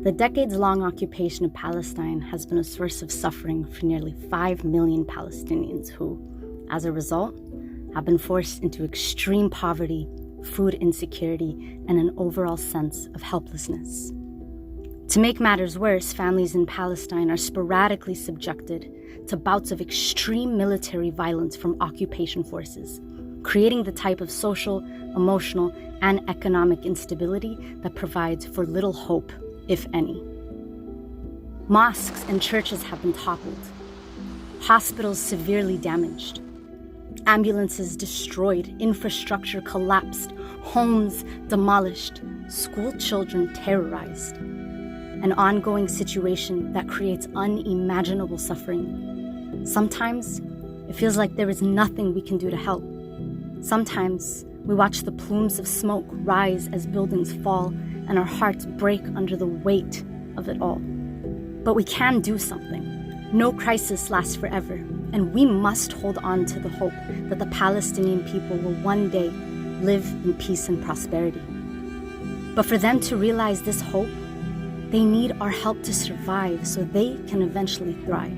The decades-long occupation of Palestine has been a source of suffering for nearly 5 million Palestinians who, as a result, have been forced into extreme poverty, food insecurity, and an overall sense of helplessness. To make matters worse, families in Palestine are sporadically subjected to bouts of extreme military violence from occupation forces, creating the type of social, emotional, and economic instability that provides for little hope, if any. Mosques and churches have been toppled, hospitals severely damaged, ambulances destroyed, infrastructure collapsed, homes demolished, school children terrorized. An ongoing situation that creates unimaginable suffering. Sometimes it feels like there is nothing we can do to help. Sometimes we watch the plumes of smoke rise as buildings fall and our hearts break under the weight of it all. But we can do something. No crisis lasts forever, and we must hold on to the hope that the Palestinian people will one day live in peace and prosperity. But for them to realize this hope, they need our help to survive so they can eventually thrive.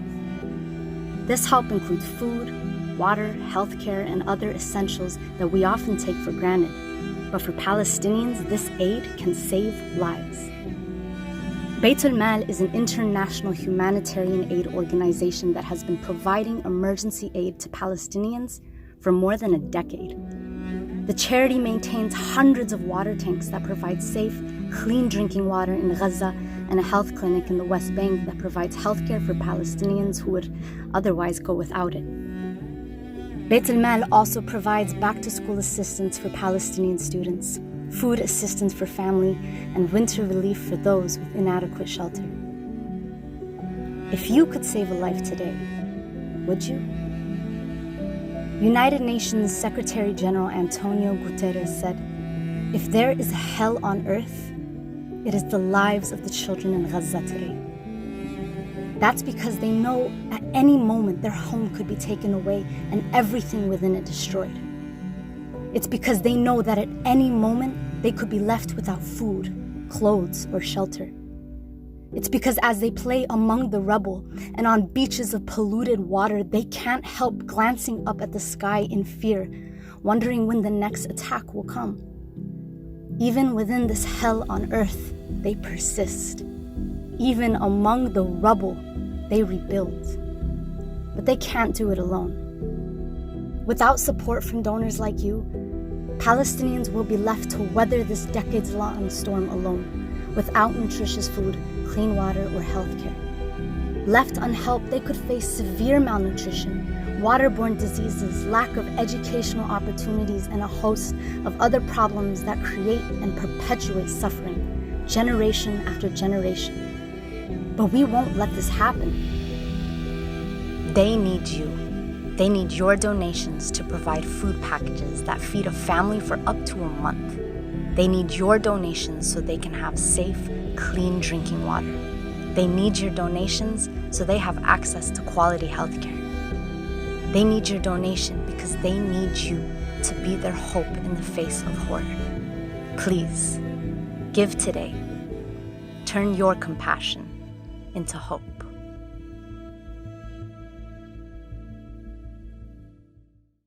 This help includes food, water, healthcare, and other essentials that we often take for granted. But for Palestinians, this aid can save lives. Beit al-Mal is an international humanitarian aid organization that has been providing emergency aid to Palestinians for more than a decade. The charity maintains hundreds of water tanks that provide safe, clean drinking water in Gaza and a health clinic in the West Bank that provides healthcare for Palestinians who would otherwise go without it. Beit al-Mal also provides back-to-school assistance for Palestinian students, food assistance for family, and winter relief for those with inadequate shelter. If you could save a life today, would you? United Nations Secretary General Antonio Guterres said, "If there is a hell on earth, it is the lives of the children in Gaza today." That's because they know at any moment their home could be taken away and everything within it destroyed. It's because they know that at any moment they could be left without food, clothes, or shelter. It's because as they play among the rubble and on beaches of polluted water, they can't help glancing up at the sky in fear, wondering when the next attack will come. Even within this hell on earth, they persist. Even among the rubble, they rebuild. But they can't do it alone. Without support from donors like you, Palestinians will be left to weather this decades-long storm alone, without nutritious food, clean water, or healthcare. Left unhelped, they could face severe malnutrition, waterborne diseases, lack of educational opportunities, and a host of other problems that create and perpetuate suffering, generation after generation. But we won't let this happen. They need you. They need your donations to provide food packages that feed a family for up to a month. They need your donations so they can have safe, clean drinking water. They need your donations so they have access to quality healthcare. They need your donation because they need you to be their hope in the face of horror. Please, give today. Turn your compassion into hope.